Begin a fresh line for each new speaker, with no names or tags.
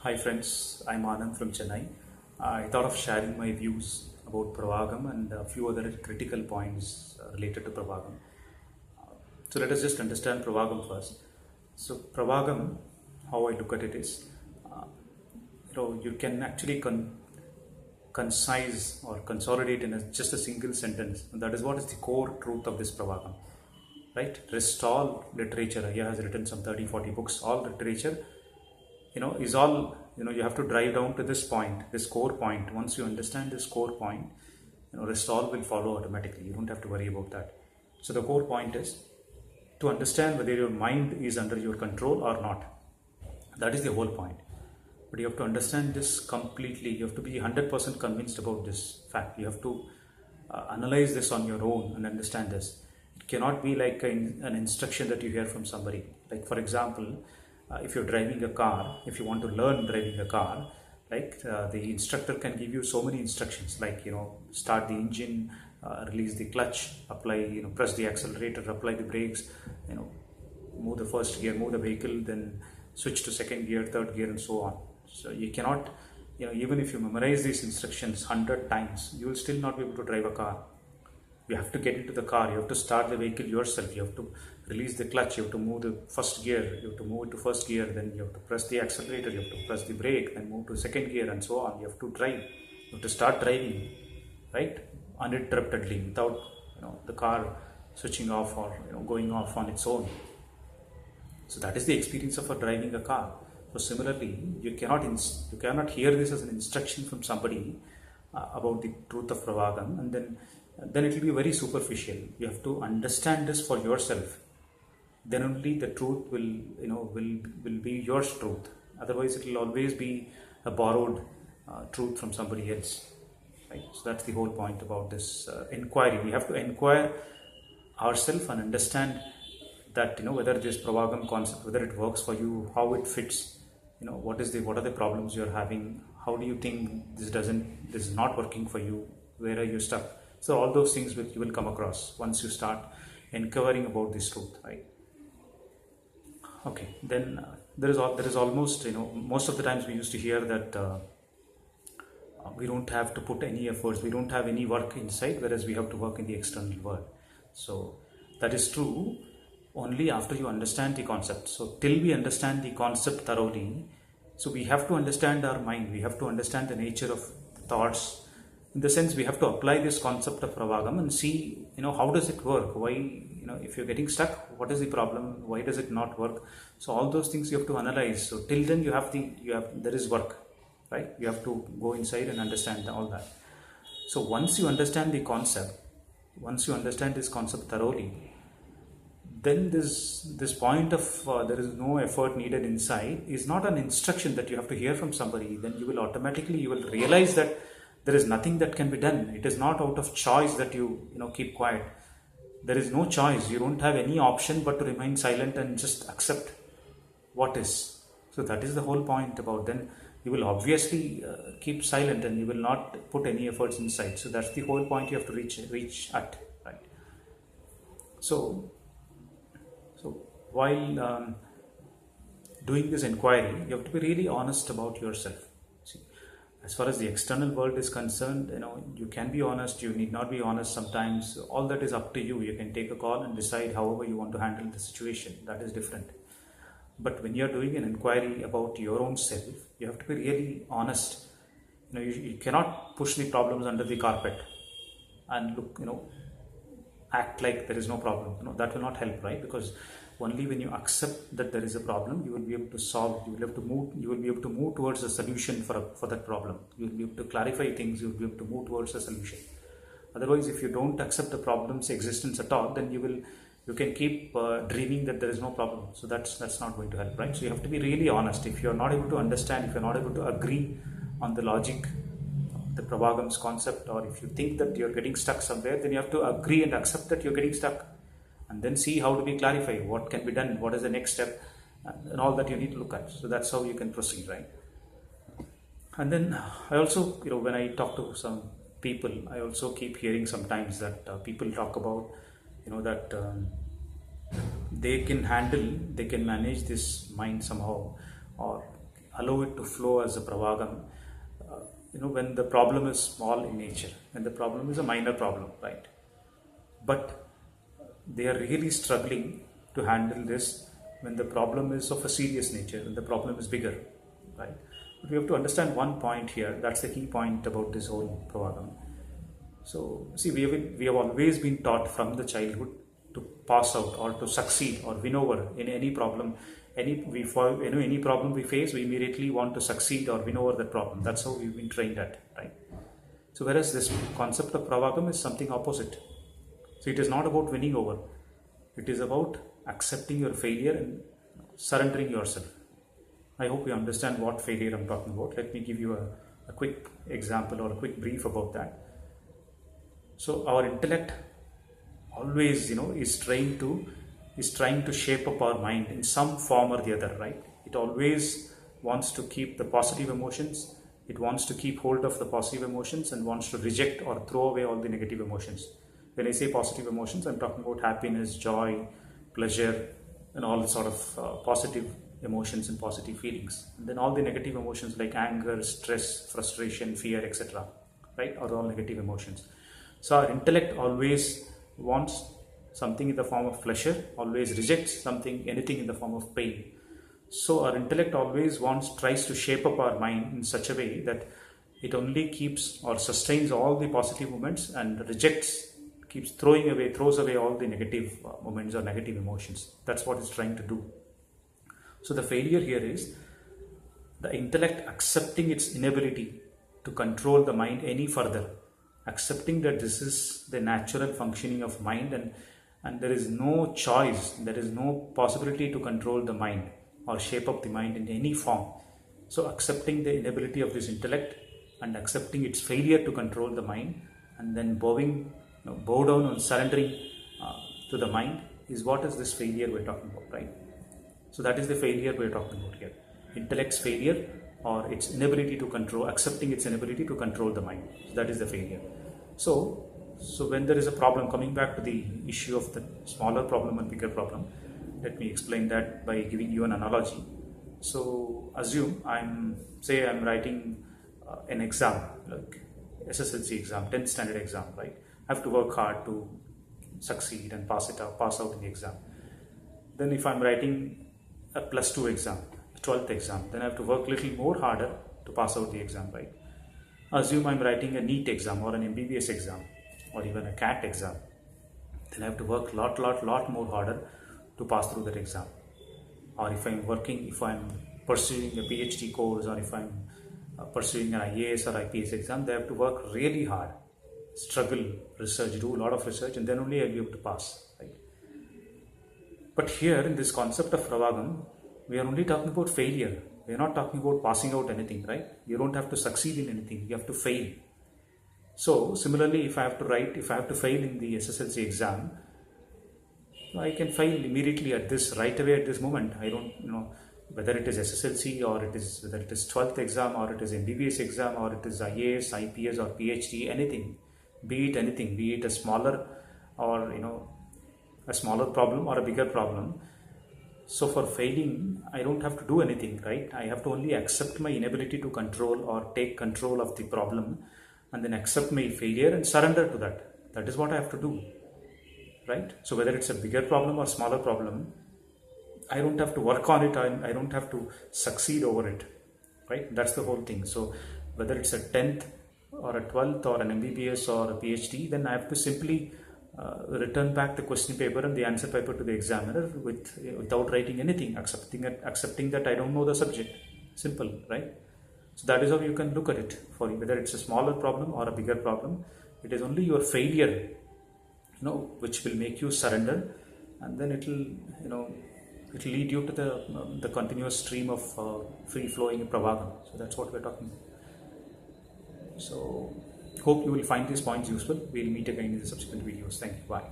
Hi friends, I'm Anand from Chennai. I thought of sharing my views about Pravagam and a few other critical points related to Pravagam. So let us just understand Pravagam first. So Pravagam, how I look at it is, uh, you can actually concise or consolidate in just a single sentence. And that is what is the core truth of this Pravagam, right? Rest all literature. He has written some 30, 40 books. All literature is all, you have to drive down to this point, this core point. Once you understand this core point, rest all will follow automatically. You don't have to worry about that. So the core point is to understand whether your mind is under your control or not. That is the whole point. But you have to understand this completely. You have to be 100% convinced about this fact. You have to analyze this on your own and understand this. It cannot be like an instruction that you hear from somebody. Like for example, if you're driving a car, if you want to learn driving a car, the instructor can give you so many instructions, like start the engine, release the clutch, apply, press the accelerator, apply the brakes, move the first gear, move the vehicle, then switch to second gear, third gear, and so on. So you cannot, even if you memorize these instructions 100 times, you will still not be able to drive a car. You have to get into the car, you have to start the vehicle yourself, you have to release the clutch, you have to move the first gear, you have to move it to first gear, then you have to press the accelerator, you have to press the brake, then move to second gear, and so on. You have to drive, you have to start driving, right, uninterruptedly, without the car switching off or going off on its own. So that is the experience of driving a car. So similarly, you cannot hear this as an instruction from somebody about the truth of Pravagam, and then it will be very superficial. You have to understand this for yourself. Then only the truth will be your truth. Otherwise, it will always be a borrowed truth from somebody else. Right? So that's the whole point about this inquiry. We have to inquire ourselves and understand that whether this Pravagam concept, whether it works for you, how it fits. What are the problems you're having? How do you think this is not working for you? Where are you stuck? So all those things you will come across once you start inquiring about this truth, right? Okay, then there is almost, most of the times we used to hear that we don't have to put any efforts, we don't have any work inside, whereas we have to work in the external world. So that is true only after you understand the concept. So till we understand the concept thoroughly, so we have to understand our mind, we have to understand the nature of thoughts. In the sense, we have to apply this concept of Pravagam and see, how does it work? Why, if you're getting stuck, what is the problem? Why does it not work? So all those things you have to analyze. So till then there is work, right? You have to go inside and understand all that. So once you understand the concept, once you understand this concept thoroughly, then this point of there is no effort needed inside is not an instruction that you have to hear from somebody. Then you will realize that there is nothing that can be done. It is not out of choice that you keep quiet. There is no choice. You don't have any option but to remain silent and just accept what is. So that is the whole point about. Then you will obviously keep silent and you will not put any efforts inside. So that's the whole point you have to reach at, right? So while doing this inquiry, you have to be really honest about yourself. As far as the external world is concerned, you can be honest, you need not be honest sometimes. All that is up to you. You can take a call and decide however you want to handle the situation. That is different. But when you are doing an inquiry about your own self, you have to be really honest. You cannot push the problems under the carpet and act like there is no problem. That will not help, right? Because only when you accept that there is a problem, you will be able to solve, you will be able to move towards a solution for that problem. You will be able to clarify things, you will be able to move towards a solution. Otherwise, if you don't accept the problem's existence at all, then you can keep dreaming that there is no problem. So that's not going to help, right? So you have to be really honest. If you're not able to understand, if you're not able to agree on the logic, the Pravagam's concept, or if you think that you're getting stuck somewhere, then you have to agree and accept that you're getting stuck. And then see how to be clarified, what can be done, what is the next step, and all that you need to look at. So that's how you can proceed, right? And then I also, when I talk to some people, I also keep hearing sometimes that people talk about, that they can manage this mind somehow, or allow it to flow as a pravagam, when the problem is small in nature, when the problem is a minor problem, right? But they are really struggling to handle this when the problem is of a serious nature, when the problem is bigger, right? But we have to understand one point here. That's the key point about this whole pravagam. So, see, we have always been taught from the childhood to pass out or to succeed or win over in any problem. Any problem we face, we immediately want to succeed or win over that problem. That's how we've been trained at, right? So, whereas this concept of pravagam is something opposite. So, it is not about winning over. It is about accepting your failure and surrendering yourself. I hope you understand what failure I'm talking about. Let me give you a quick example or a quick brief about that. So our intellect always, is trying to shape up our mind in some form or the other, right? It always wants to keep the positive emotions. It wants to keep hold of the positive emotions and wants to reject or throw away all the negative emotions. When I say positive emotions, I'm talking about happiness, joy, pleasure, and all sort of positive emotions and positive feelings. And then all the negative emotions like anger, stress, frustration, fear, etc., right, are all negative emotions. So our intellect always wants something in the form of pleasure, always rejects anything in the form of pain. So our intellect always tries to shape up our mind in such a way that it only keeps or sustains all the positive moments and throws away all the negative moments or negative emotions. That's what it's trying to do. So the failure here is the intellect accepting its inability to control the mind any further, accepting that this is the natural functioning of mind and there is no choice, there is no possibility to control the mind or shape up the mind in any form. So accepting the inability of this intellect and accepting its failure to control the mind and then bow down and surrendering to the mind is what is this failure we're talking about, right? So that is the failure we're talking about here. Intellect's failure or its inability to control, accepting its inability to control the mind. So that is the failure. So when there is a problem, coming back to the issue of the smaller problem and bigger problem, let me explain that by giving you an analogy. So assume I'm writing an exam, like SSLC exam, 10th standard exam, right? I have to work hard to succeed and pass out in the exam. Then if I'm writing a +2 exam, 12th exam, then I have to work a little more harder to pass out the exam, right? Assume I'm writing a NEET exam or an MBBS exam or even a CAT exam, then I have to work a lot more harder to pass through that exam. Or if I'm pursuing a PhD course or if I'm pursuing an IAS or IPS exam, they have to work really hard, struggle, research, do a lot of research, and then only I'll be able to pass, right? But here in this concept of Pravagam, we are only talking about failure. We are not talking about passing out anything, right? You don't have to succeed in anything. You have to fail. So similarly, if I have to fail in the SSLC exam, I can fail immediately right away at this moment. I don't, whether it is SSLC or whether it is 12th exam or it is MBBS exam or it is IAS, IPS or PhD, anything, be it a smaller or, a smaller problem or a bigger problem. So for failing, I don't have to do anything, right? I have to only accept my inability to control or take control of the problem and then accept my failure and surrender to that. That is what I have to do, right? So whether it's a bigger problem or smaller problem, I don't have to work on it. I don't have to succeed over it, right? That's the whole thing. So whether it's a 10th or a 12th or an MBBS or a PhD, then I have to simply return back the question paper and the answer paper to the examiner without writing anything, accepting that I don't know the subject. Simple, right? So that is how you can look at it. For whether it's a smaller problem or a bigger problem, it is only your failure, which will make you surrender, and then it will lead you to the continuous stream of free flowing pravagam. So that's what we're talking about. So hope you will find these points useful. We'll meet again in the subsequent videos. Thank you. Bye.